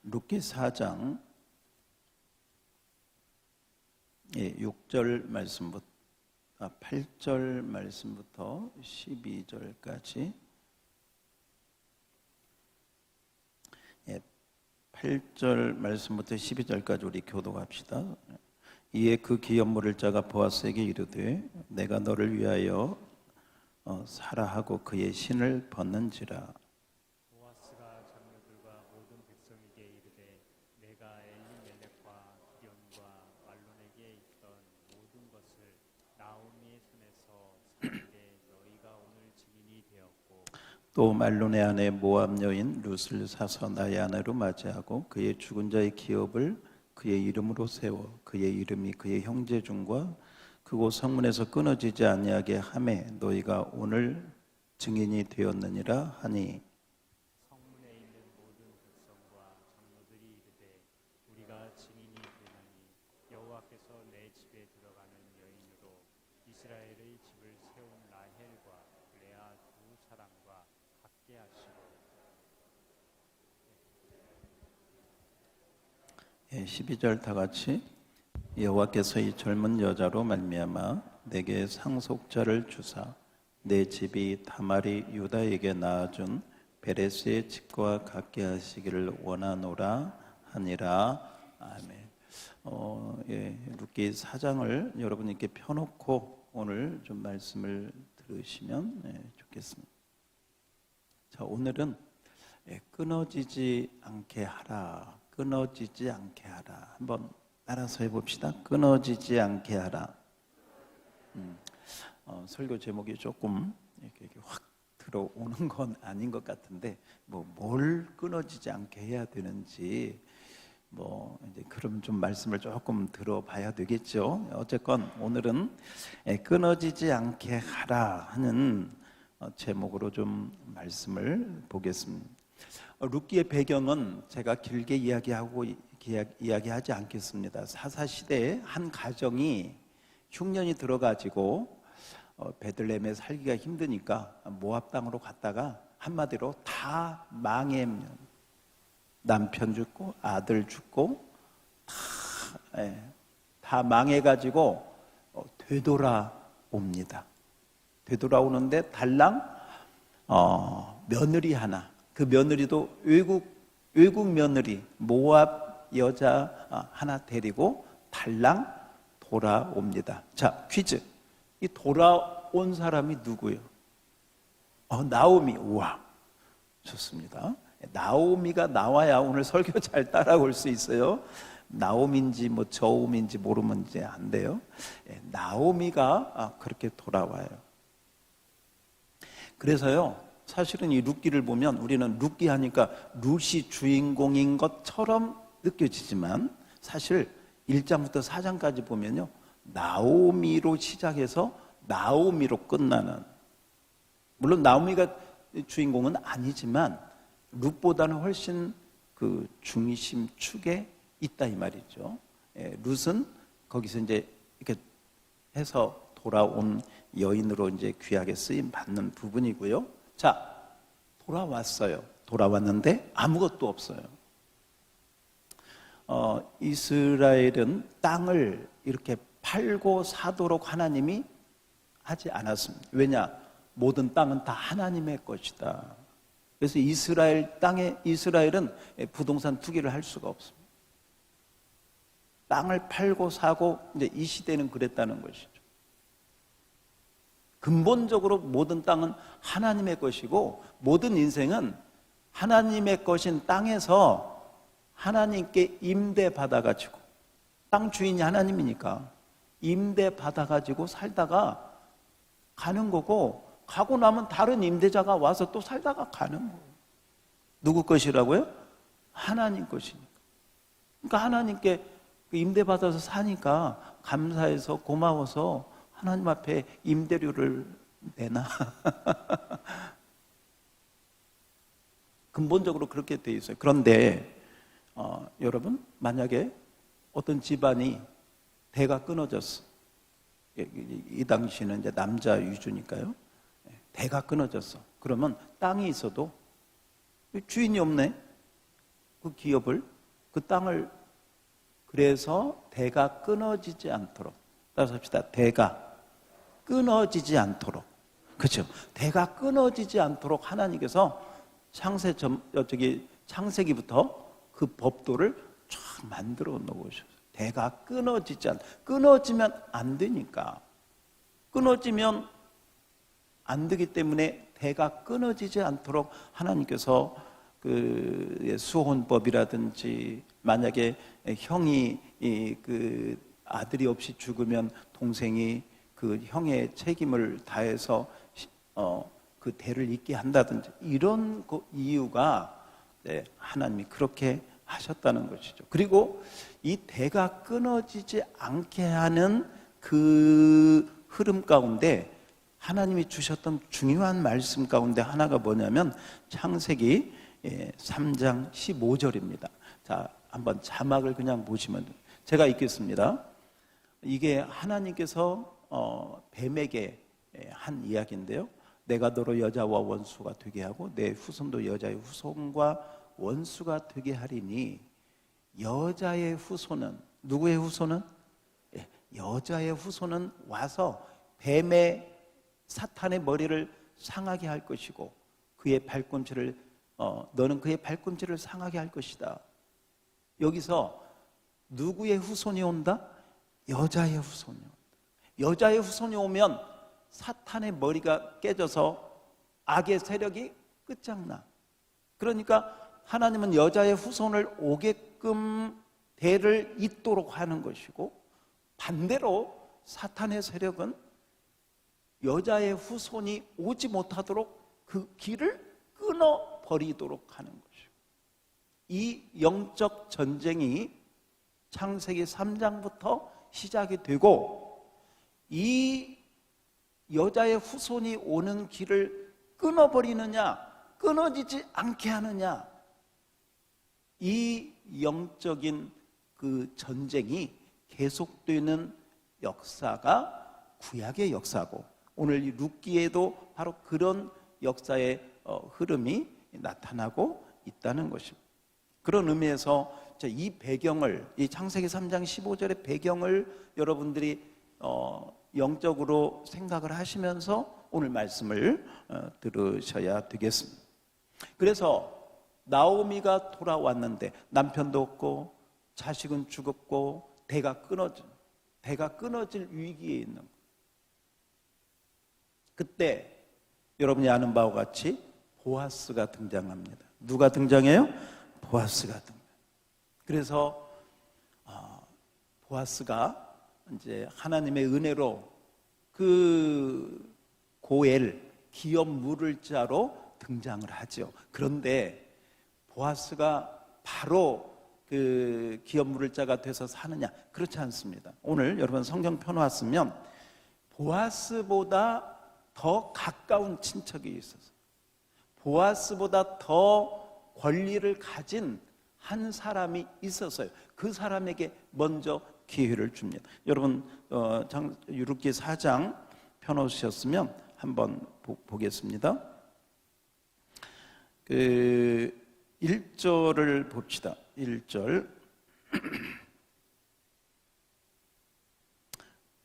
룻기 4장 6절 말씀부터 8절 말씀부터 12절까지 8절 말씀부터 12절까지 우리 교독합시다. 이에 그 기업 물을 자가 보아스에게 이르되 내가 너를 위하여 사라 하고 그의 신을 벗는지라. 보아스가 장로들과 모든 백성에게 이르되 내가 엘리멜렉과 기련과 말론에게 있던 모든 것을 나오미의 손에서 사는데 너희가 오늘 증인이 되었고, 또 말론의 아내 모압 여인 룻을 사서 나의 아내로 맞이하고 그의 죽은 자의 기업을 그의 이름으로 세워 그의 이름이 그의 형제 중과 그곳 성문에서 끊어지지 아니하게 하매 너희가 오늘 증인이 되었느니라 하니, 성문에 있는 모든 백성과 장로들이 이르되 우리가 증인이 되나니 여호와께서 내 집에 들어가는 여인으로 이스라엘의 집을 세운 라헬과 레아 두 사람과 같게 하시고. 12절 다 같이. 여호와께서 이 젊은 여자로 말미암아 내게 상속자를 주사 내 집이 다말이 유다에게 낳아준 베레스의 집과 같게 하시기를 원하노라 하니라. 아멘. 룻기 4장을 여러분께 펴놓고 오늘 좀 말씀을 들으시면 좋겠습니다. 자, 오늘은 끊어지지 않게 하라, 끊어지지 않게 하라. 한번 따라서 해봅시다. 끊어지지 않게 하라. 설교 제목이 조금 이렇게 확 들어오는 건 아닌 것 같은데, 뭘 끊어지지 않게 해야 되는지, 이제 그럼 좀 말씀을 조금 들어봐야 되겠죠. 어쨌건 오늘은 끊어지지 않게 하라 하는 제목으로 좀 말씀을 보겠습니다. 룻기의 배경은 제가 길게 이야기하지 않겠습니다. 사사시대에 한 가정이 흉년이 들어가지고 베들레헴에 살기가 힘드니까 모압 땅으로 갔다가 한마디로 다 망해면 남편 죽고 아들 죽고 다 망해가지고 되돌아옵니다. 되돌아오는데 달랑 며느리 하나, 그 며느리도 외국 며느리 모압 여자 하나 데리고 달랑 돌아옵니다. 자, 퀴즈. 이 돌아온 사람이 누구예요? 나오미. 우와, 좋습니다. 나오미가 나와야 오늘 설교 잘 따라올 수 있어요. 나오미인지 저음인지 모르면 이제 안 돼요. 나오미가 그렇게 돌아와요. 그래서요, 사실은 이 룻기를 보면 우리는 룻기 하니까 룻이 주인공인 것처럼 느껴지지만 사실 1장부터 4장까지 보면요, 나오미로 시작해서 나오미로 끝나는, 물론 나오미가 주인공은 아니지만 룻보다는 훨씬 그 중심 축에 있다 이 말이죠. 룻은 거기서 이제 이렇게 해서 돌아온 여인으로 이제 귀하게 쓰임 받는 부분이고요. 자, 돌아왔어요. 돌아왔는데 아무것도 없어요. 이스라엘은 땅을 이렇게 팔고 사도록 하나님이 하지 않았습니다. 왜냐? 모든 땅은 다 하나님의 것이다. 그래서 이스라엘은 부동산 투기를 할 수가 없습니다. 땅을 팔고 사고 이제 이 시대는 그랬다는 것이죠. 근본적으로 모든 땅은 하나님의 것이고 모든 인생은 하나님의 것인 땅에서 하나님께 임대받아가지고, 땅 주인이 하나님이니까 임대받아가지고 살다가 가는 거고, 가고 나면 다른 임대자가 와서 또 살다가 가는 거예요. 누구 것이라고요? 하나님 것이니까. 그러니까 하나님께 임대받아서 사니까 감사해서 고마워서 하나님 앞에 임대료를 내나? 근본적으로 그렇게 돼 있어요. 그런데 여러분, 만약에 어떤 집안이 대가 끊어졌어. 이 당시는 이제 남자 위주니까요. 대가 끊어졌어. 그러면 땅이 있어도 주인이 없네. 그 기업을, 그 땅을. 그래서 대가 끊어지지 않도록, 따라서 합시다. 대가 끊어지지 않도록. 그렇죠? 대가 끊어지지 않도록 하나님께서 창세기부터 그 법도를 쫙 만들어 놓으셨어요. 대가 끊어지면 안 되니까. 끊어지면 안 되기 때문에 대가 끊어지지 않도록 하나님께서 그 수혼법이라든지, 만약에 형이 그 아들이 없이 죽으면 동생이 그 형의 책임을 다해서 그 대를 잇게 한다든지, 이런 그 이유가 하나님이 그렇게 하셨다는 것이죠. 그리고 이 대가 끊어지지 않게 하는 그 흐름 가운데 하나님이 주셨던 중요한 말씀 가운데 하나가 뭐냐면 창세기 3장 15절입니다. 자, 한번 자막을 그냥 보시면 돼요. 제가 읽겠습니다. 이게 하나님께서 뱀에게 한 이야기인데요. 내가 너로 여자와 원수가 되게 하고 내 후손도 여자의 후손과 원수가 되게 하리니, 여자의 후손은, 누구의 후손은? 여자의 후손은 와서 뱀의, 사탄의 머리를 상하게 할 것이고 그의 발꿈치를 너는 그의 발꿈치를 상하게 할 것이다. 여기서 누구의 후손이 온다? 여자의 후손이 온다. 여자의 후손이 오면 사탄의 머리가 깨져서 악의 세력이 끝장나. 그러니까 하나님은 여자의 후손을 오게끔 대를 잇도록 하는 것이고, 반대로 사탄의 세력은 여자의 후손이 오지 못하도록 그 길을 끊어버리도록 하는 것이고, 이 영적 전쟁이 창세기 3장부터 시작이 되고, 이 여자의 후손이 오는 길을 끊어버리느냐, 끊어지지 않게 하느냐, 이 영적인 그 전쟁이 계속되는 역사가 구약의 역사고, 오늘 이 룻기에도 바로 그런 역사의 흐름이 나타나고 있다는 것입니다. 그런 의미에서 이 배경을, 이 창세기 3장 15절의 배경을 여러분들이 영적으로 생각을 하시면서 오늘 말씀을 들으셔야 되겠습니다. 그래서 나오미가 돌아왔는데 남편도 없고 자식은 죽었고 대가 끊어질 위기에 있는 거예요. 그때 여러분이 아는 바와 같이 보아스가 등장합니다. 누가 등장해요? 보아스가 등장. 그래서 보아스가 이제 하나님의 은혜로 그 고엘, 기업 물을 자로 등장을 하죠. 그런데 보아스가 바로 그 기업 물을 자가 돼서 사느냐? 그렇지 않습니다. 오늘 여러분 성경 펴놓았으면 보아스보다 더 가까운 친척이 있어서, 보아스보다 더 권리를 가진 한 사람이 있었어요. 그 사람에게 먼저 기회를 줍니다. 여러분 룻기 4장 펴놓으셨으면 한번 보겠습니다. 그 1절을 봅시다. 1절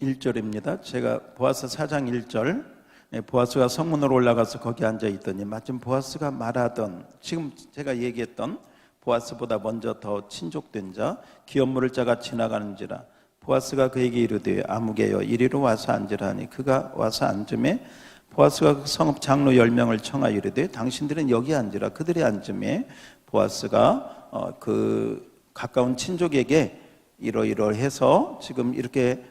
1절입니다. 제가 보아스 4장 1절, 보아스가 성문으로 올라가서 거기 앉아 있더니 마침 보아스가 말하던, 지금 제가 얘기했던 보아스보다 먼저 더 친족된 자, 기업 물을 자가 지나가는지라. 보아스가 그에게 이르되 아무개여 이리로 와서 앉으라 하니 그가 와서 앉음에 보아스가 그 성읍 장로 10명을 청하여 이르되 당신들은 여기 앉으라. 그들이 앉음에 보아스가 그 가까운 친족에게 이러이러해서 지금 이렇게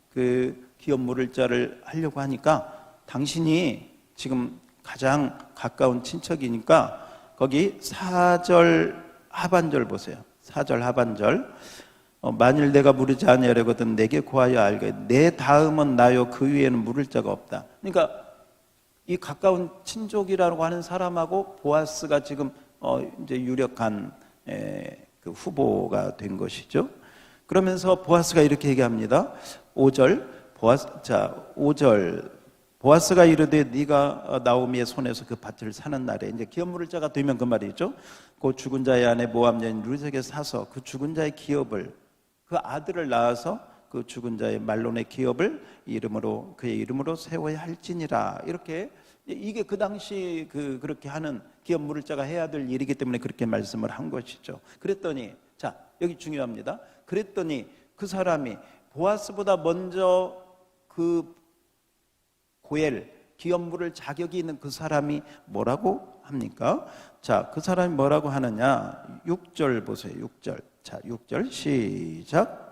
그 기업 물을 자를 하려고 하니까, 당신이 지금 가장 가까운 친척이니까 거기 4절 하반절 보세요. 4절 하반절, 만일 내가 물으지 아니하려거든 내게 고하여 알게 내 다음은 나요 그 위에는 물을 자가 없다. 그러니까 이 가까운 친족이라고 하는 사람하고 보아스가 지금 이제 유력한 그 후보가 된 것이죠. 그러면서 보아스가 이렇게 얘기합니다. 5절 5절 보아스가 이르되 네가 나오미의 손에서 그 밭을 사는 날에, 이제 기업물을 자가 되면 그 말이죠. 그 죽은 자의 아내 모압 여인 룻에게 사서 그 죽은 자의 기업을, 그 아들을 낳아서 그 죽은 자의 말론의 기업을 이름으로, 그의 이름으로 세워야 할지니라. 이렇게, 이게 그 당시 그렇게 하는 기업물을 자가 해야 될 일이기 때문에 그렇게 말씀을 한 것이죠. 그랬더니, 자, 여기 중요합니다. 그랬더니 그 사람이 보아스보다 먼저 그 고엘, 기업물을 자격이 있는 그 사람이 뭐라고 합니까? 자, 그 사람이 뭐라고 하느냐? 6절 보세요. 6절. 자, 6절 시작.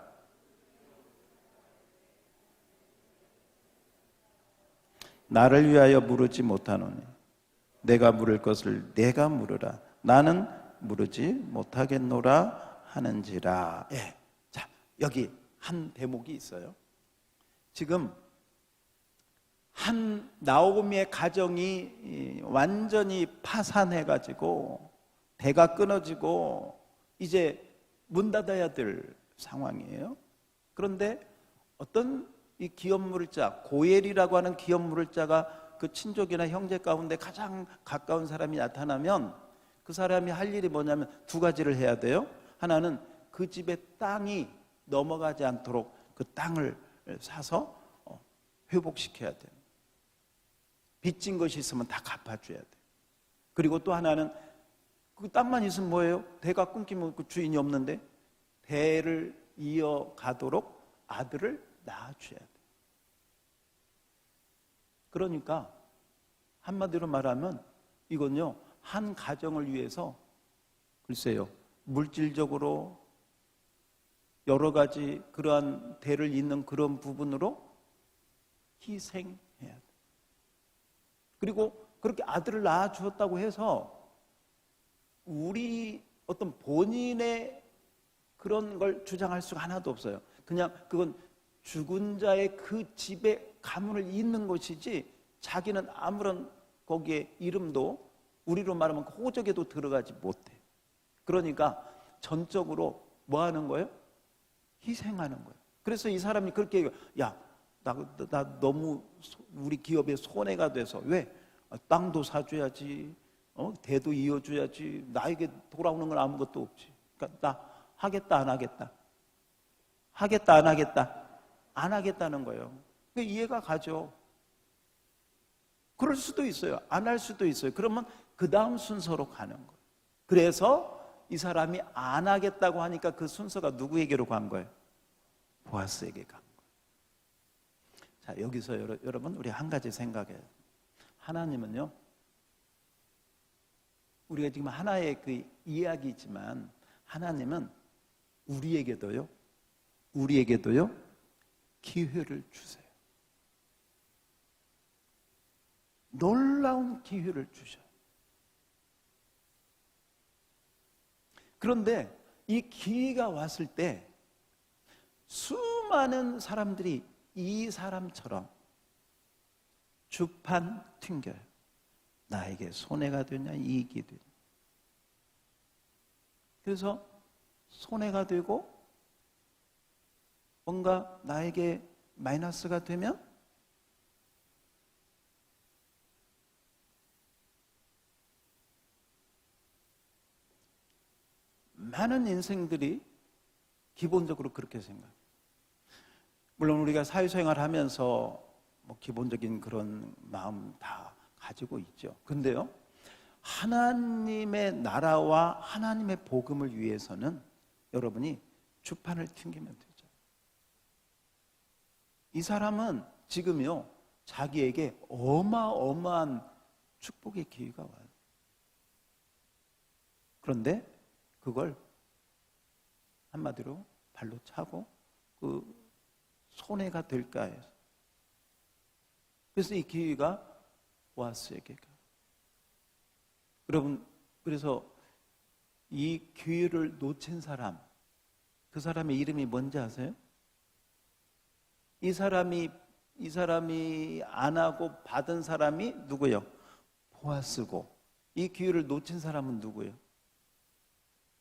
나를 위하여 물으지 못하노니 내가 물을 것을 내가 물으라. 나는 물으지 못하겠노라 하는지라. 예. 자, 여기 한 대목이 있어요. 지금 한 나오미의 가정이 완전히 파산해가지고 대가 끊어지고 이제 문 닫아야 될 상황이에요. 그런데 어떤 이 기업물자, 고엘이라고 하는 기업물자가 그 친족이나 형제 가운데 가장 가까운 사람이 나타나면 그 사람이 할 일이 뭐냐면 두 가지를 해야 돼요. 하나는 그 집의 땅이 넘어가지 않도록 그 땅을 사서 회복시켜야 돼요. 빚진 것이 있으면 다 갚아줘야 돼. 그리고 또 하나는 그 땅만 있으면 뭐예요? 대가 끊기면 그 주인이 없는데 대를 이어가도록 아들을 낳아줘야 돼. 그러니까 한마디로 말하면 이건요, 한 가정을 위해서 글쎄요, 물질적으로 여러 가지 그러한 대를 잇는 그런 부분으로 희생해야 돼. 그리고 그렇게 아들을 낳아주었다고 해서 우리 어떤 본인의 그런 걸 주장할 수가 하나도 없어요. 그냥 그건 죽은 자의 그 집에 가문을 잇는 것이지 자기는 아무런 거기에 이름도 우리로 말하면 호적에도 들어가지 못해. 그러니까 전적으로 뭐 하는 거예요? 희생하는 거예요. 그래서 이 사람이 그렇게 얘기해요. 야, 나 너무 우리 기업에 손해가 돼서. 왜? 땅도 사줘야지, 대도 이어줘야지. 나에게 돌아오는 건 아무것도 없지. 그러니까 나 하겠다 안 하겠다, 하겠다 안 하겠다, 안 하겠다는 거예요. 그러니까 이해가 가죠. 그럴 수도 있어요. 안 할 수도 있어요. 그러면 그 다음 순서로 가는 거예요. 그래서 이 사람이 안 하겠다고 하니까 그 순서가 누구에게로 간 거예요? 보아스에게 간 거예요. 자, 여기서 여러분 우리 한 가지 생각해요. 하나님은요, 우리가 지금 하나의 그 이야기지만 하나님은 우리에게도요 기회를 주세요. 놀라운 기회를 주셔요. 그런데 이 기회가 왔을 때 수많은 사람들이 이 사람처럼 주판 튕겨요. 나에게 손해가 되냐 이익이 되냐. 그래서 손해가 되고 뭔가 나에게 마이너스가 되면 많은 인생들이 기본적으로 그렇게 생각해요. 물론 우리가 사회생활 하면서 뭐 기본적인 그런 마음 다 가지고 있죠. 근데요, 하나님의 나라와 하나님의 복음을 위해서는 여러분이 주판을 튕기면 되죠. 이 사람은 지금요, 자기에게 어마어마한 축복의 기회가 와요. 그런데 그걸 한마디로 발로 차고 그 손해가 될까 해서. 그래서 이 기회가 보아스에게 가. 여러분, 그래서 이 기회를 놓친 사람, 그 사람의 이름이 뭔지 아세요? 이 사람이 안 하고 받은 사람이 누구예요? 보아스고, 이 기회를 놓친 사람은 누구예요?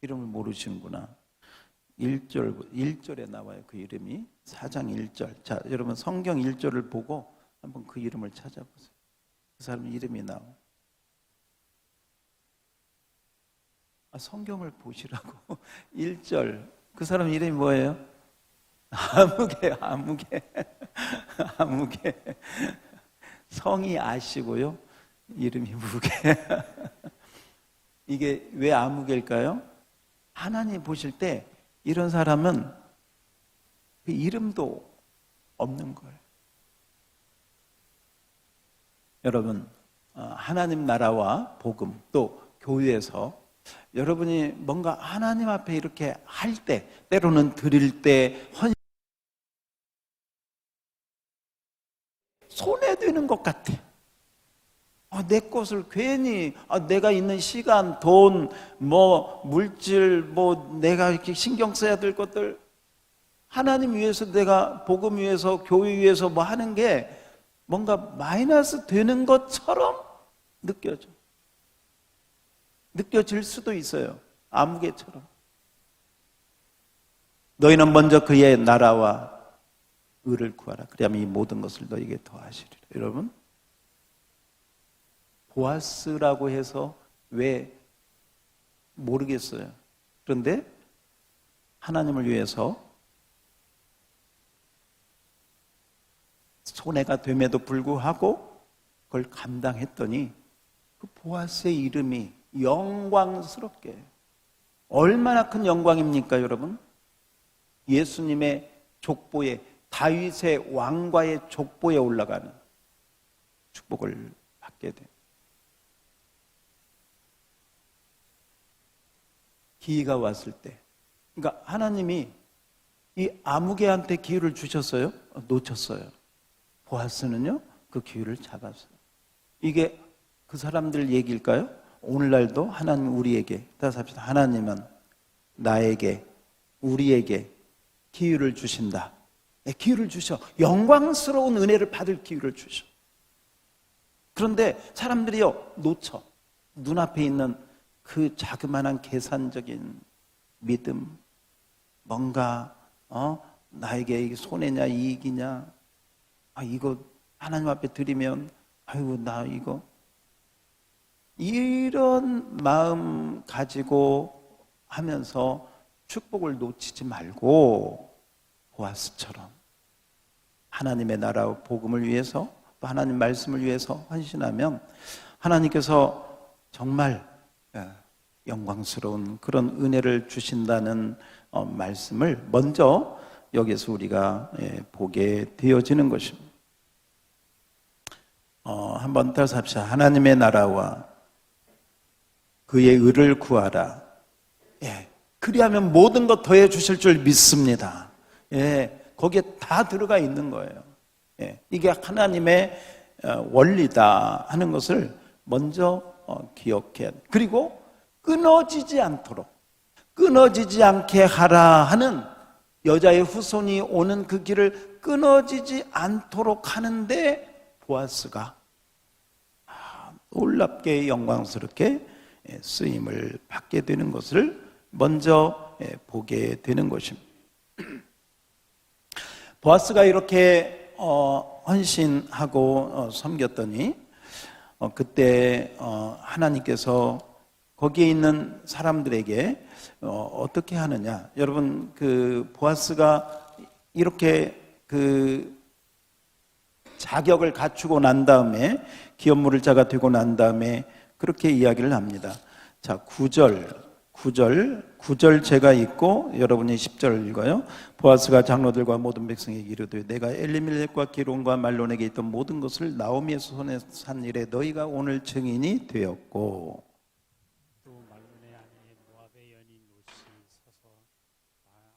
이름을 모르시는구나. 1절에 나와요. 그 이름이 4장 1절. 자, 여러분 성경 1절을 보고 한번 그 이름을 찾아보세요. 그 사람 이름이 나오. 성경을 보시라고. 1절. 그 사람 이름이 뭐예요? 아무개. 성이 아시고요. 이름이 무게. 이게 왜 아무개일까요? 하나님 보실 때 이런 사람은 그 이름도 없는 거예요. 여러분, 하나님 나라와 복음 또 교회에서 여러분이 뭔가 하나님 앞에 이렇게 할 때, 때로는 드릴 때 손해되는 것 같아. 내 것을 괜히 내가 있는 시간, 돈, 물질, 내가 이렇게 신경 써야 될 것들 하나님 위해서 내가 복음 위해서 교회 위해서 하는 게 뭔가 마이너스 되는 것처럼 느껴질 수도 있어요. 아무개처럼. 너희는 먼저 그의 나라와 의를 구하라. 그리하면 이 모든 것을 너희에게 더하시리라. 여러분, 보아스라고 해서 왜 모르겠어요. 그런데 하나님을 위해서 손해가 됨에도 불구하고 그걸 감당했더니 그 보아스의 이름이 영광스럽게, 얼마나 큰 영광입니까 여러분? 예수님의 족보에, 다윗의 왕과의 족보에 올라가는 축복을 받게 돼. 기회가 왔을 때, 그러니까 하나님이 이 아무개한테 기회를 주셨어요? 놓쳤어요. 보아스는요, 그 기회를 잡았어요. 이게 그 사람들 얘기일까요? 오늘날도 하나님 우리에게, 다시 합시다. 하나님은 나에게, 우리에게 기회를 주신다. 기회를 주셔. 영광스러운 은혜를 받을 기회를 주셔. 그런데 사람들이요, 놓쳐. 눈앞에 있는 그 자그마한 계산적인 믿음, 뭔가 나에게 이게 손해냐 이익이냐, 이거 하나님 앞에 드리면 아이고 나 이거, 이런 마음 가지고 하면서 축복을 놓치지 말고 보아스처럼 하나님의 나라와 복음을 위해서, 또 하나님 말씀을 위해서 헌신하면 하나님께서 정말 영광스러운 그런 은혜를 주신다는 말씀을 먼저 여기서 우리가 보게 되어지는 것입니다. 한번 따라서 합시다. 하나님의 나라와 그의 의를 구하라. 그리하면 모든 것 더해 주실 줄 믿습니다. 거기에 다 들어가 있는 거예요. 이게 하나님의 원리다 하는 것을 먼저 기억해야 돼. 그리고 끊어지지 않게 하라 하는, 여자의 후손이 오는 그 길을 끊어지지 않도록 하는데 보아스가 놀랍게 영광스럽게 쓰임을 받게 되는 것을 먼저 보게 되는 것입니다. 보아스가 이렇게 헌신하고 섬겼더니 그때 하나님께서 거기에 있는 사람들에게 어떻게 하느냐. 여러분, 그 보아스가 이렇게 그 자격을 갖추고 난 다음에, 기업 물을 자가 되고 난 다음에 그렇게 이야기를 합니다. 자, 9절 제가 읽고 여러분이 10절을 읽어요. 보아스가 장로들과 모든 백성에게 이르되 내가 엘리멜렉과 기론과 말론에게 있던 모든 것을 나오미의 손에 산 일에 너희가 오늘 증인이 되었고, 또 말론의 아내 모압의 연인 롯이 서서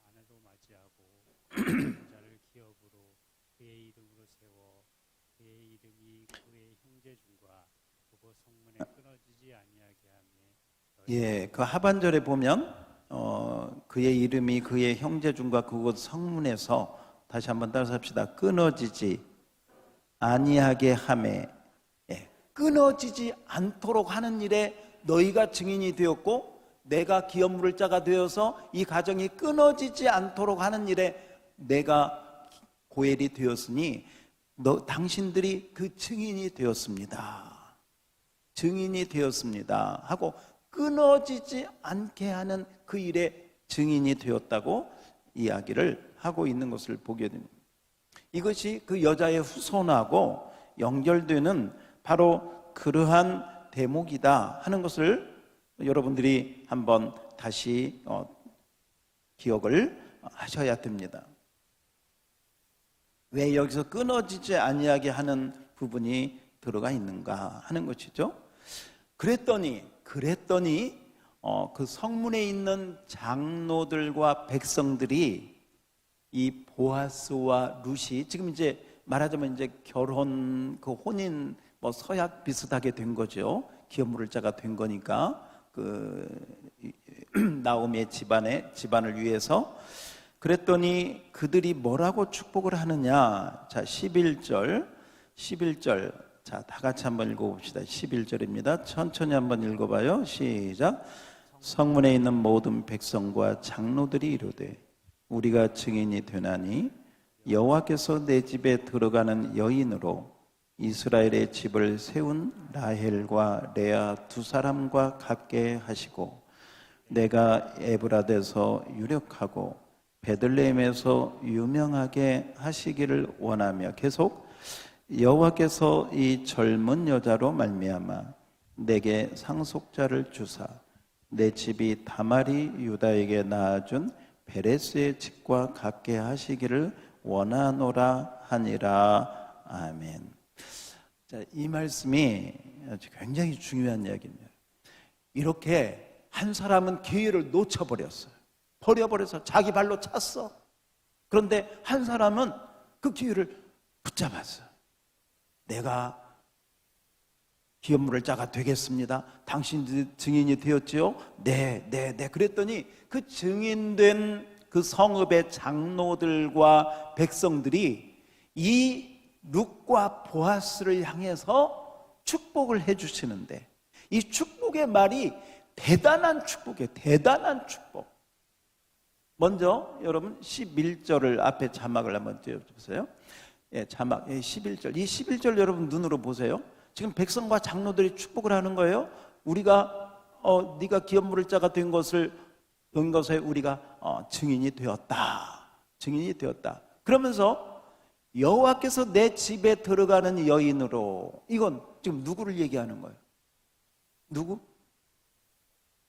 아내도 맞이하고 자를 기업으로 그의 이름으로 세워 그의 이름이 그의 형제 중과 그곳 성문에 끊어지지 아니하게 하며, 그 하반절에 보면 그의 이름이 그의 형제 중과 그곳 성문에서, 다시 한번 따라서 합시다. 끊어지지 아니하게 하매, 끊어지지 않도록 하는 일에 너희가 증인이 되었고, 내가 기업 물을 자가 되어서 이 가정이 끊어지지 않도록 하는 일에 내가 고엘이 되었으니 당신들이 그 증인이 되었습니다. 증인이 되었습니다 하고 끊어지지 않게 하는 그 일의 증인이 되었다고 이야기를 하고 있는 것을 보게 됩니다. 이것이 그 여자의 후손하고 연결되는 바로 그러한 대목이다 하는 것을 여러분들이 한번 다시 기억을 하셔야 됩니다. 왜 여기서 끊어지지 아니하게 하는 부분이 들어가 있는가 하는 것이죠. 그랬더니 그 성문에 있는 장로들과 백성들이 이 보아스와 룻이 지금 이제 말하자면 이제 결혼 그 혼인 뭐 서약 비슷하게 된 거죠. 기업물을 자가 된 거니까 그 나오미의 집안을 위해서. 그랬더니 그들이 뭐라고 축복을 하느냐. 자, 11절. 자, 다 같이 한번 읽어봅시다. 11절입니다. 천천히 한번 읽어봐요. 시작. 성문에 있는 모든 백성과 장로들이 이르되 우리가 증인이 되나니 여호와께서 내 집에 들어가는 여인으로 이스라엘의 집을 세운 라헬과 레아 두 사람과 같게 하시고 내가 에브라데서 유력하고 베들레헴에서 유명하게 하시기를 원하며 계속 여호와께서 이 젊은 여자로 말미암아 내게 상속자를 주사 내 집이 다말이 유다에게 낳아준 베레스의 집과 같게 하시기를 원하노라 하니라. 아멘. 자, 이 말씀이 굉장히 중요한 이야기입니다. 이렇게 한 사람은 기회를 놓쳐버렸어요. 버려버려서 자기 발로 찼어. 그런데 한 사람은 그 기회를 붙잡았어요. 내가 기업물을 자가 되겠습니다. 당신 증인이 되었지요? 네. 그랬더니 그 증인된 그 성읍의 장로들과 백성들이 이 룻과 보아스를 향해서 축복을 해주시는데 이 축복의 말이 대단한 축복이에요. 대단한 축복. 먼저 여러분 11절을 앞에 자막을 한번 띄워주세요. 예, 자막 11절. 이 11절 여러분 눈으로 보세요. 지금 백성과 장로들이 축복을 하는 거예요. 우리가 네가 기업물을 자가 된 것에 우리가 증인이 되었다. 증인이 되었다. 그러면서 여호와께서 내 집에 들어가는 여인으로, 이건 지금 누구를 얘기하는 거예요? 누구?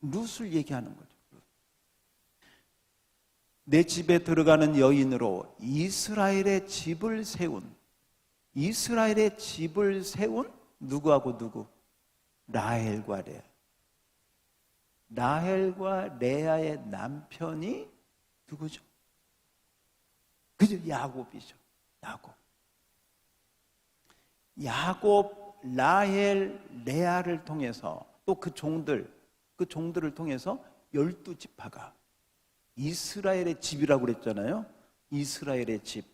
룻을 얘기하는 거죠. 내 집에 들어가는 여인으로 이스라엘의 집을 세운 누구하고 누구? 라헬과 레아. 라헬과 레아의 남편이 누구죠? 그죠? 야곱이죠. 야곱, 라헬, 레아를 통해서 또 그 종들을 통해서 12지파가 이스라엘의 집이라고 그랬잖아요. 이스라엘의 집.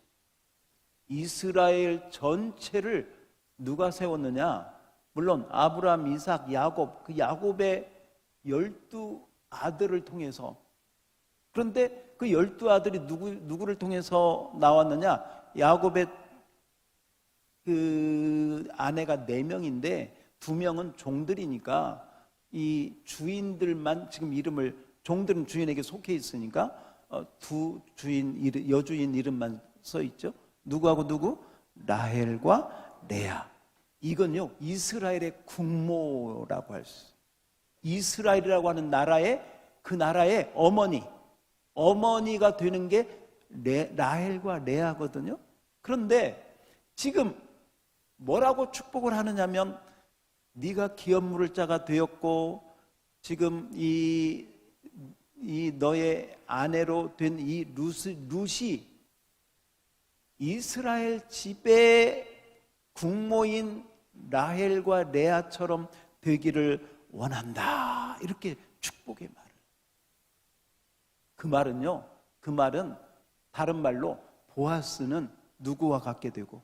이스라엘 전체를 누가 세웠느냐? 물론 아브라함, 이삭, 야곱, 그 야곱의 12아들을 통해서. 그런데 그 12아들이 누구를 통해서 나왔느냐? 야곱의 그 아내가 4명인데 2명은 종들이니까 이 주인들만 지금 종들은 주인에게 속해 있으니까 여주인 이름만 써 있죠. 누구하고 누구? 라헬과 레아. 이건요 이스라엘의 국모라고 할 수 있어요. 이스라엘이라고 하는 그 나라의 어머니가 되는 게 라헬과 레아거든요. 그런데 지금 뭐라고 축복을 하느냐면 네가 기업물을 자가 되었고 지금 이 너의 아내로 된 이 룻이 이스라엘 집의 국모인 라헬과 레아처럼 되기를 원한다. 이렇게 축복의 말을. 그 말은 다른 말로 보아스는 누구와 같게 되고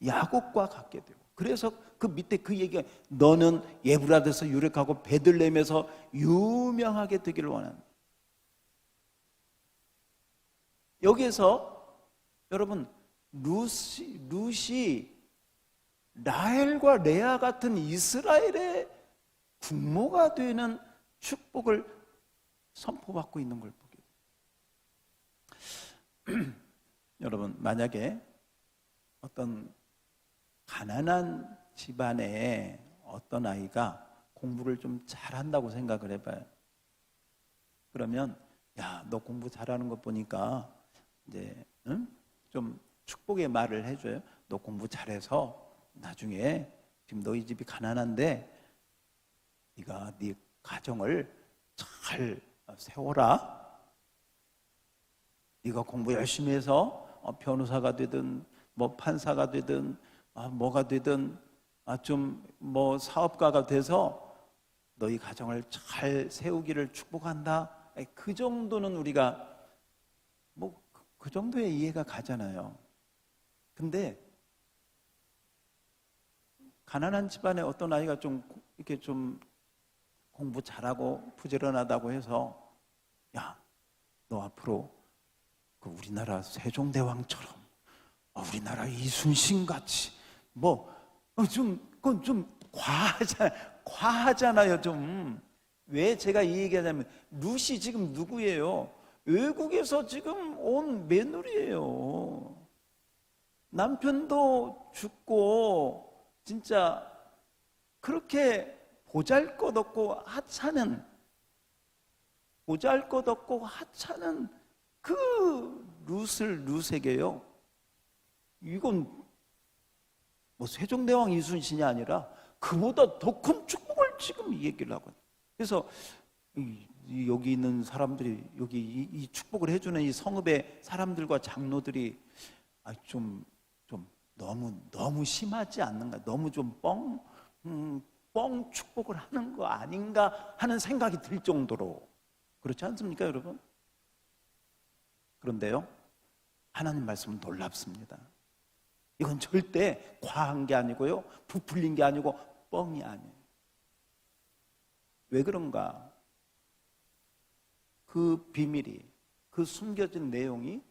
야곱과 같게 되고. 그래서 그 밑에 그 얘기가 너는 에브라데서 유력하고 베들레헴에서 유명하게 되기를 원한다. 여기에서 여러분, 룻이 라헬과 레아 같은 이스라엘의 부모가 되는 축복을 선포받고 있는 걸 보게 돼요. 여러분, 만약에 어떤 가난한 집안에 어떤 아이가 공부를 좀 잘한다고 생각을 해봐요. 그러면 야, 너 공부 잘하는 거 보니까 이제 좀 축복의 말을 해줘요. 너 공부 잘해서 나중에 지금 너희 집이 가난한데 네가 네 가정을 잘 세워라. 네가 공부 열심히 해서 변호사가 되든 뭐 판사가 되든 뭐가 되든 좀 뭐 사업가가 돼서 너희 가정을 잘 세우기를 축복한다. 그 정도는 우리가 뭐 그 정도의 이해가 가잖아요. 근데 가난한 집안에 어떤 아이가 좀 이렇게 좀 공부 잘하고 부지런하다고 해서 야, 너 앞으로 그 우리나라 세종대왕처럼 우리나라 이순신 같이 그건 좀 과하잖아요. 좀. 왜 제가 이 얘기하냐면 룻이 지금 누구예요? 외국에서 지금 온 며느리예요. 남편도 죽고 진짜 그렇게 보잘것없고 하찮은 그 룻에게요. 이건 뭐 세종대왕 이순신이 아니라 그보다 더 큰 축복을 지금 얘기를 하고. 그래서 여기 있는 사람들이 여기 이 축복을 해주는 이 성읍의 사람들과 장로들이 좀 너무 심하지 않는가? 너무 좀 뻥 축복을 하는 거 아닌가 하는 생각이 들 정도로. 그렇지 않습니까, 여러분? 그런데요, 하나님 말씀은 놀랍습니다. 이건 절대 과한 게 아니고요, 부풀린 게 아니고 뻥이 아니에요. 왜 그런가? 그 비밀이, 그 숨겨진 내용이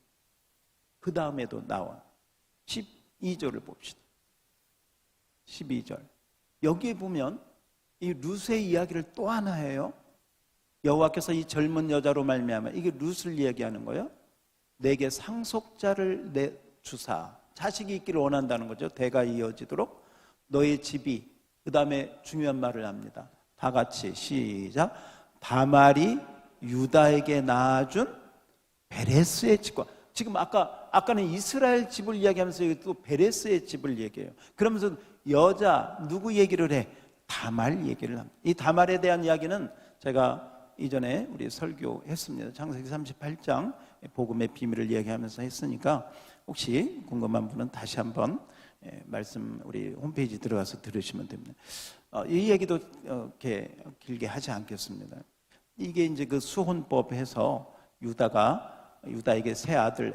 그 다음에도 나온 12절을 봅시다. 12절. 여기에 보면 이 룻의 이야기를 또 하나 해요. 여호와께서 이 젊은 여자로 말미암아, 이게 룻을 이야기하는 거예요. 내게 상속자를 주사, 자식이 있기를 원한다는 거죠. 대가 이어지도록. 너의 집이, 그 다음에 중요한 말을 합니다. 다 같이 시작. 다말이 유다에게 낳아준 베레스의 집과. 지금 아까는 이스라엘 집을 이야기하면서 여기 또 베레스의 집을 얘기해요. 그러면서 여자 누구 얘기를 해? 다말 얘기를 합니다. 이 다말에 대한 이야기는 제가 이전에 우리 설교했습니다. 창세기 38장 복음의 비밀을 이야기하면서 했으니까 혹시 궁금한 분은 다시 한번 말씀 우리 홈페이지 들어가서 들으시면 됩니다. 이 얘기도 이렇게 길게 하지 않겠습니다. 이게 이제 그 수혼법 해서 유다에게 세 아들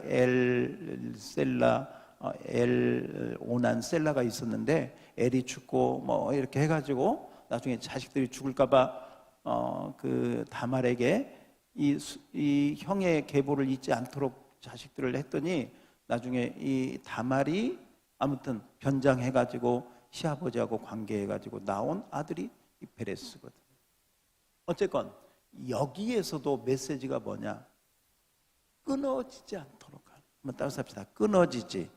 오난 셀라가 있었는데 엘이 죽고 뭐 이렇게 해가지고 나중에 자식들이 죽을까봐 그 다말에게 이 형의 계보를 잊지 않도록 자식들을 했더니 나중에 이 다말이 아무튼 변장해가지고 시아버지하고 관계해가지고 나온 아들이 이 베레스거든. 어쨌건 여기에서도 메시지가 뭐냐? 끊어지지 않도록 하라. 한번 따라서 합시다. 끊어지지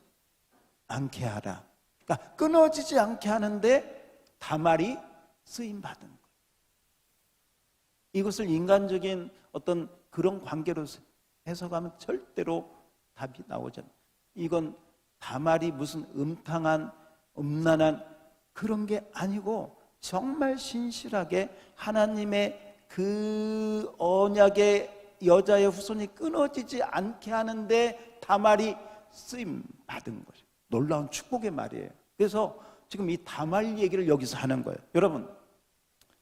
않게 하라. 그러니까 끊어지지 않게 하는데 다말이 쓰임받은 거예요. 이것을 인간적인 어떤 그런 관계로 해석하면 절대로 답이 나오지 않아요. 이건 다말이 무슨 음란한 그런 게 아니고 정말 신실하게 하나님의 그 언약의 여자의 후손이 끊어지지 않게 하는데 다말이 쓰임 받은 거죠. 놀라운 축복의 말이에요. 그래서 지금 이 다말 얘기를 여기서 하는 거예요. 여러분,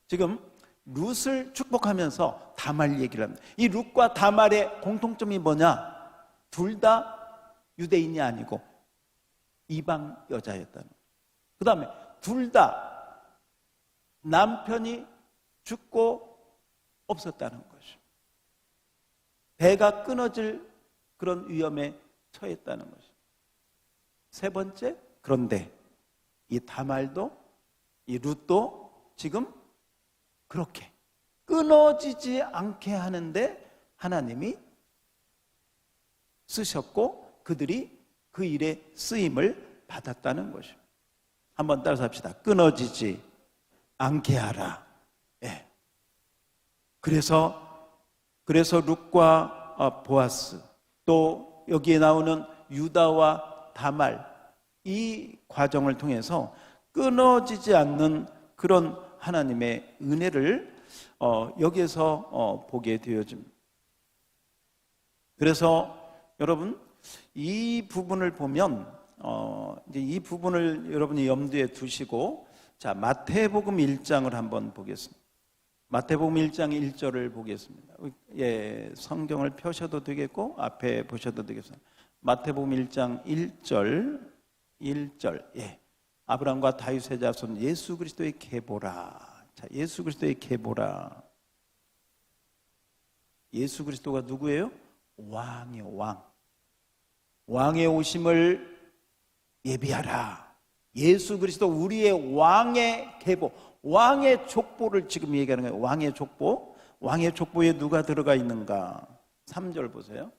지금 룻을 축복하면서 다말 얘기를 합니다. 이 룻과 다말의 공통점이 뭐냐? 둘 다 유대인이 아니고 이방 여자였다는 거예요. 그 다음에 둘 다 남편이 죽고 없었다는 거죠. 배가 끊어질 그런 위험에 처했다는 것이죠. 세 번째, 그런데 이 다말도 이 룻도 지금 그렇게 끊어지지 않게 하는데 하나님이 쓰셨고 그들이 그 일에 쓰임을 받았다는 것입니다. 한번 따라서 합시다. 끊어지지 않게 하라. 예. 그래서 룻과 보아스, 또 여기에 나오는 유다와 다말, 이 과정을 통해서 끊어지지 않는 그런 하나님의 은혜를 여기에서 보게 되어집니다. 그래서 여러분, 이 부분을 보면 이제 이 부분을 여러분이 염두에 두시고, 자, 마태복음 1장을 한번 보겠습니다. 마태복음 1장 1절을 보겠습니다. 예, 성경을 펴셔도 되겠고 앞에 보셔도 되겠습니다. 마태복음 1장 1절. 예. 아브라함과 다윗의 자손 예수 그리스도의 계보라. 자, 예수 그리스도의 계보라. 예수 그리스도가 누구예요? 왕이요, 왕. 왕의 오심을 예비하라. 예수 그리스도 우리의 왕의 계보, 왕의 족보를 지금 얘기하는 거예요. 왕의 족보. 왕의 족보에 누가 들어가 있는가? 3절 보세요.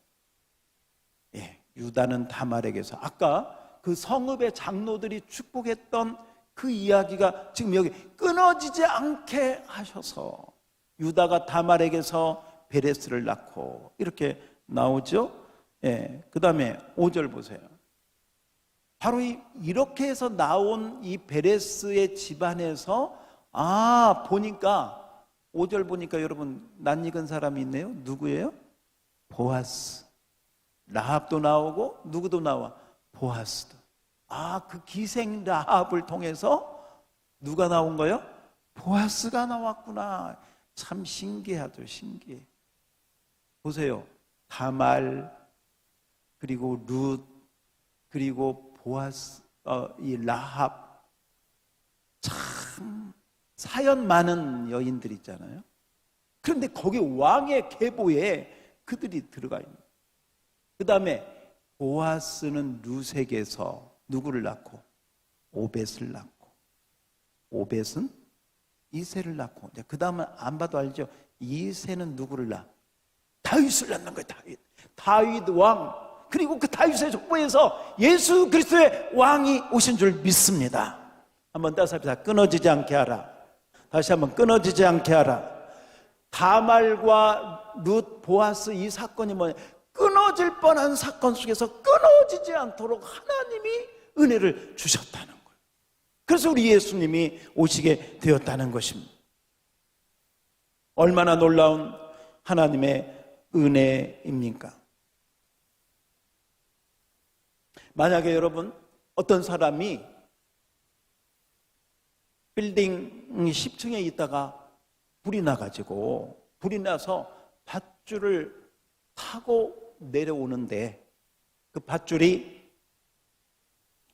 예, 유다는 다말에게서, 아까 그 성읍의 장로들이 축복했던 그 이야기가 지금 여기 끊어지지 않게 하셔서 유다가 다말에게서 베레스를 낳고 이렇게 나오죠. 예, 그 다음에 5절 보세요. 바로 이렇게 해서 나온 이 베레스의 집안에서 보니까 5절 보니까 여러분 낯익은 사람이 있네요. 누구예요? 보아스. 라합도 나오고 누구도 나와? 보아스도. 그 기생 라합을 통해서 누가 나온 거예요? 보아스가 나왔구나. 참 신기하죠. 신기해. 보세요. 다말, 그리고 룻, 그리고 보아스, 이 라합. 참 사연 많은 여인들 있잖아요. 그런데 거기 왕의 계보에 그들이 들어가 있는. 그 다음에 보아스는 룻에게서 누구를 낳고? 오벳을 낳고, 오벳은 이새를 낳고, 그 다음은 안 봐도 알죠. 이새는 누구를 낳아? 다윗을 낳는 거예요. 다윗 왕. 그리고 그 다윗의 족보에서 예수 그리스도의 왕이 오신 줄 믿습니다. 한번 따라서 합시다. 끊어지지 않게 하라. 다시 한번, 끊어지지 않게 하라. 다말과 룻, 보아스, 이 사건이 뭐냐? 끊어질 뻔한 사건 속에서 끊어지지 않도록 하나님이 은혜를 주셨다는 거예요. 그래서 우리 예수님이 오시게 되었다는 것입니다. 얼마나 놀라운 하나님의 은혜입니까? 만약에 여러분, 어떤 사람이 빌딩 10층에 있다가 불이 나가지고, 불이 나서 밧줄을 타고 내려오는데 그 밧줄이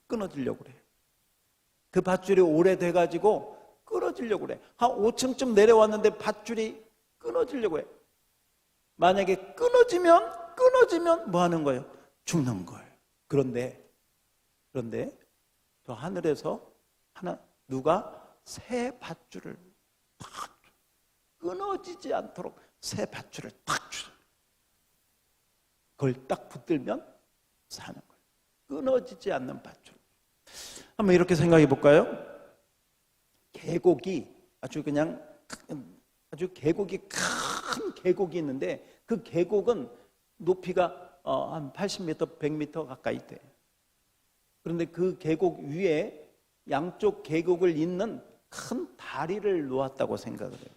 끊어지려고 그래요. 그 밧줄이 오래돼가지고 끊어지려고 그래. 한 5층쯤 내려왔는데 밧줄이 끊어지려고 해. 만약에 끊어지면 뭐 하는 거예요? 죽는 거예요. 그런데 저 하늘에서 누가 새 밧줄을 탁, 끊어지지 않도록 새 밧줄을 탁 주죠. 그걸 딱 붙들면 사는 거예요. 끊어지지 않는 밧줄. 한번 이렇게 생각해 볼까요? 계곡이 아주 계곡이 큰 계곡이 있는데 그 계곡은 높이가 한 80m, 100m 가까이 돼. 그런데 그 계곡 위에 양쪽 계곡을 잇는 큰 다리를 놓았다고 생각을 해요.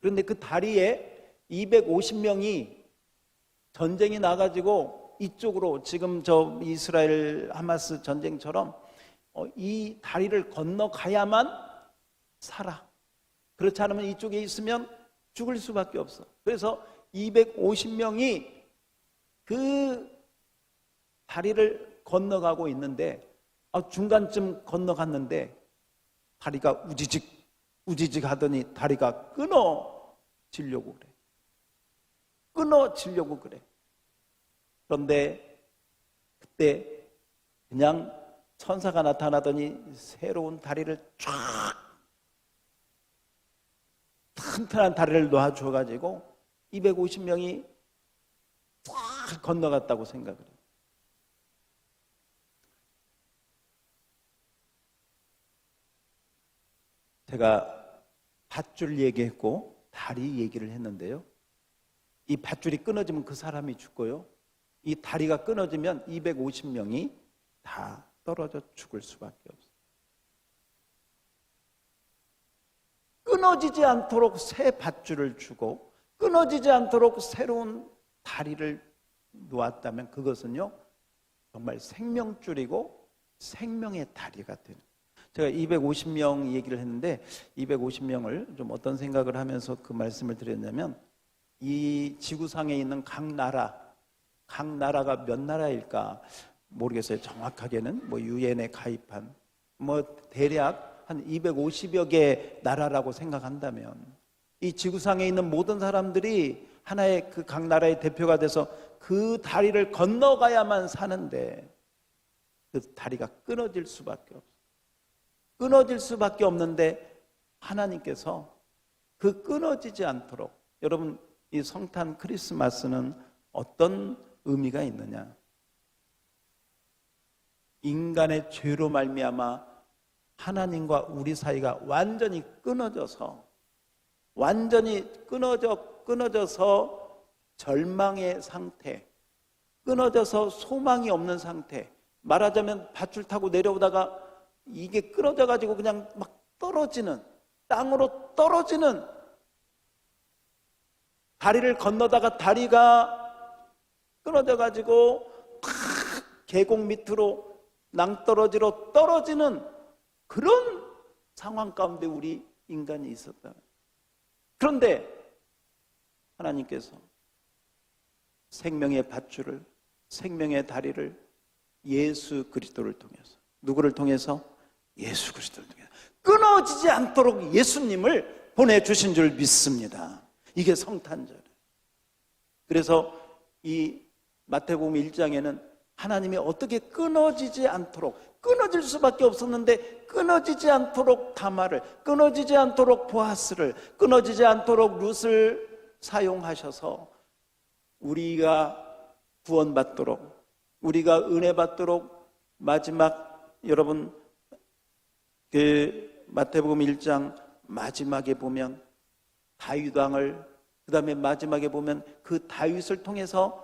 그런데 그 다리에 250명이 전쟁이 나가지고 이쪽으로, 지금 저 이스라엘 하마스 전쟁처럼 이 다리를 건너가야만 살아. 그렇지 않으면 이쪽에 있으면 죽을 수밖에 없어. 그래서 250명이 그 다리를 건너가고 있는데 중간쯤 건너갔는데 다리가 우지직 하더니 다리가 끊어지려고 그래. 그런데 그때 그냥 천사가 나타나더니 새로운 다리를 쫙 튼튼한 다리를 놓아줘가지고 250명이 쫙 건너갔다고 생각을 해요. 제가 밧줄 얘기했고 다리 얘기를 했는데요. 이 밧줄이 끊어지면 그 사람이 죽고요. 이 다리가 끊어지면 250명이 다 떨어져 죽을 수밖에 없어요. 끊어지지 않도록 새 밧줄을 주고 끊어지지 않도록 새로운 다리를 놓았다면 그것은요 정말 생명줄이고 생명의 다리가 되는 거예요. 제가 250명 얘기를 했는데 250명을 좀 어떤 생각을 하면서 그 말씀을 드렸냐면 이 지구상에 있는 각 나라가 몇 나라일까 모르겠어요. 정확하게는 뭐 유엔에 가입한 뭐 대략 한 250여 개 나라라고 생각한다면 이 지구상에 있는 모든 사람들이 하나의 그 각 나라의 대표가 돼서 그 다리를 건너가야만 사는데 그 다리가 끊어질 수밖에 없어요. 끊어질 수밖에 없는데 하나님께서 그 끊어지지 않도록, 여러분 이 성탄 크리스마스는 어떤 의미가 있느냐? 인간의 죄로 말미암아 하나님과 우리 사이가 완전히 끊어져서 절망의 상태, 끊어져서 소망이 없는 상태, 말하자면 밧줄 타고 내려오다가 이게 끊어져 가지고 그냥 막 떨어지는, 땅으로 떨어지는, 다리를 건너다가 다리가 끊어져 가지고 탁 계곡 밑으로 낭떠러지로 떨어지는 그런 상황 가운데 우리 인간이 있었다. 그런데 하나님께서 생명의 밧줄을, 생명의 다리를 예수 그리스도를 통해서, 누구를 통해서? 예수 그리스도를 통해서 끊어지지 않도록 예수님을 보내주신 줄 믿습니다. 이게 성탄절. 그래서 이 마태복음 1장에는 하나님이 어떻게 끊어지지 않도록, 끊어질 수밖에 없었는데 끊어지지 않도록 다말을, 끊어지지 않도록 보아스를, 끊어지지 않도록 룻을 사용하셔서 우리가 구원받도록, 우리가 은혜 받도록, 마지막 여러분 그 마태복음 1장 마지막에 보면 다윗 왕을, 그 다음에 마지막에 보면 그 다윗을 통해서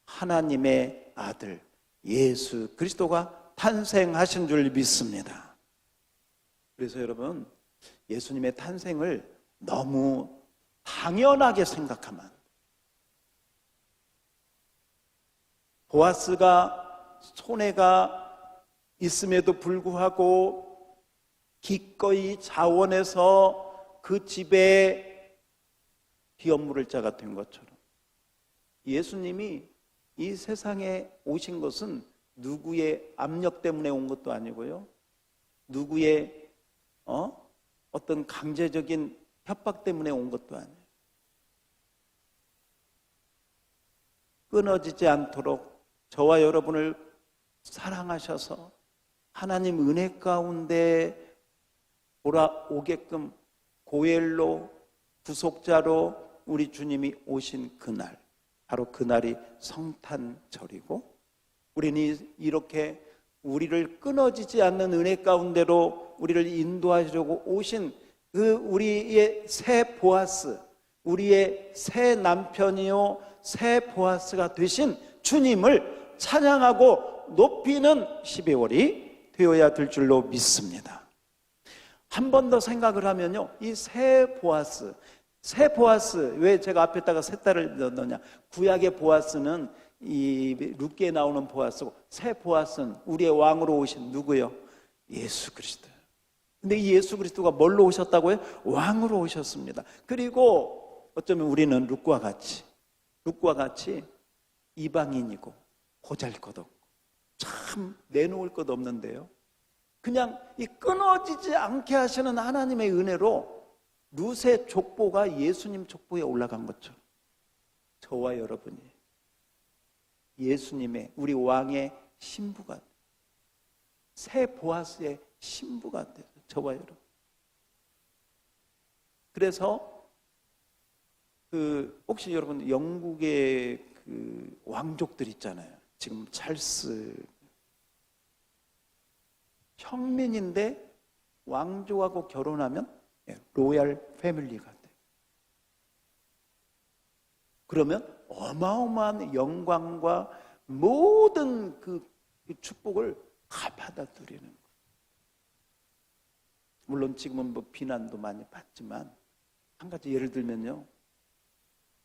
하나님의 아들 예수 그리스도가 탄생하신 줄 믿습니다. 그래서 여러분 예수님의 탄생을 너무 당연하게 생각하면, 보아스가 손해가 있음에도 불구하고 기꺼이 자원해서 그 집에 기업물을 자가 된 것처럼 예수님이 이 세상에 오신 것은 누구의 압력 때문에 온 것도 아니고요, 누구의 어떤 강제적인 협박 때문에 온 것도 아니에요. 끊어지지 않도록 저와 여러분을 사랑하셔서 하나님 은혜 가운데 돌아오게끔 고엘로, 구속자로 우리 주님이 오신 그날, 바로 그날이 성탄절이고, 우리는 이렇게 우리를 끊어지지 않는 은혜 가운데로 우리를 인도하시려고 오신 그 우리의 새 보아스, 우리의 새 남편이요 새 보아스가 되신 주님을 찬양하고 높이는 12월이 되어야 될 줄로 믿습니다. 한 번 더 생각을 하면요, 이 새 보아스, 왜 제가 앞에다가 새 딸을 넣느냐? 구약의 보아스는 이 룻기에 나오는 보아스고, 새 보아스는 우리의 왕으로 오신 누구요? 예수 그리스도. 근데 이 예수 그리스도가 뭘로 오셨다고요? 왕으로 오셨습니다. 그리고 어쩌면 우리는 룻과 같이 이방인이고 보잘것없고 참 내놓을 것 없는데요, 그냥 이 끊어지지 않게 하시는 하나님의 은혜로 룻의 족보가 예수님 족보에 올라간 것처럼 저와 여러분이 예수님의, 우리 왕의 신부가, 새 보아스의 신부가 돼요. 저와 여러분. 그래서 혹시 여러분 영국의 왕족들 있잖아요. 지금 찰스 평민인데 왕족하고 결혼하면 로얄 패밀리가 돼요. 그러면 어마어마한 영광과 모든 그 축복을 다 받아들이는 거예요. 물론 지금은 뭐 비난도 많이 받지만 한 가지 예를 들면요,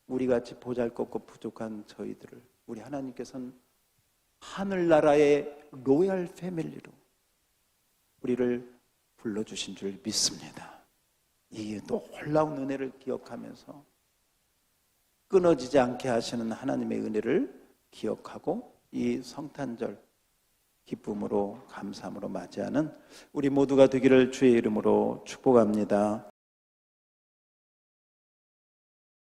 우리같이 보잘것없고 부족한 저희들을 우리 하나님께서는 하늘나라의 로얄 패밀리로 우리를 불러주신 줄 믿습니다. 이 놀라운 은혜를 기억하면서 끊어지지 않게 하시는 하나님의 은혜를 기억하고 이 성탄절 기쁨으로 감사함으로 맞이하는 우리 모두가 되기를 주의 이름으로 축복합니다.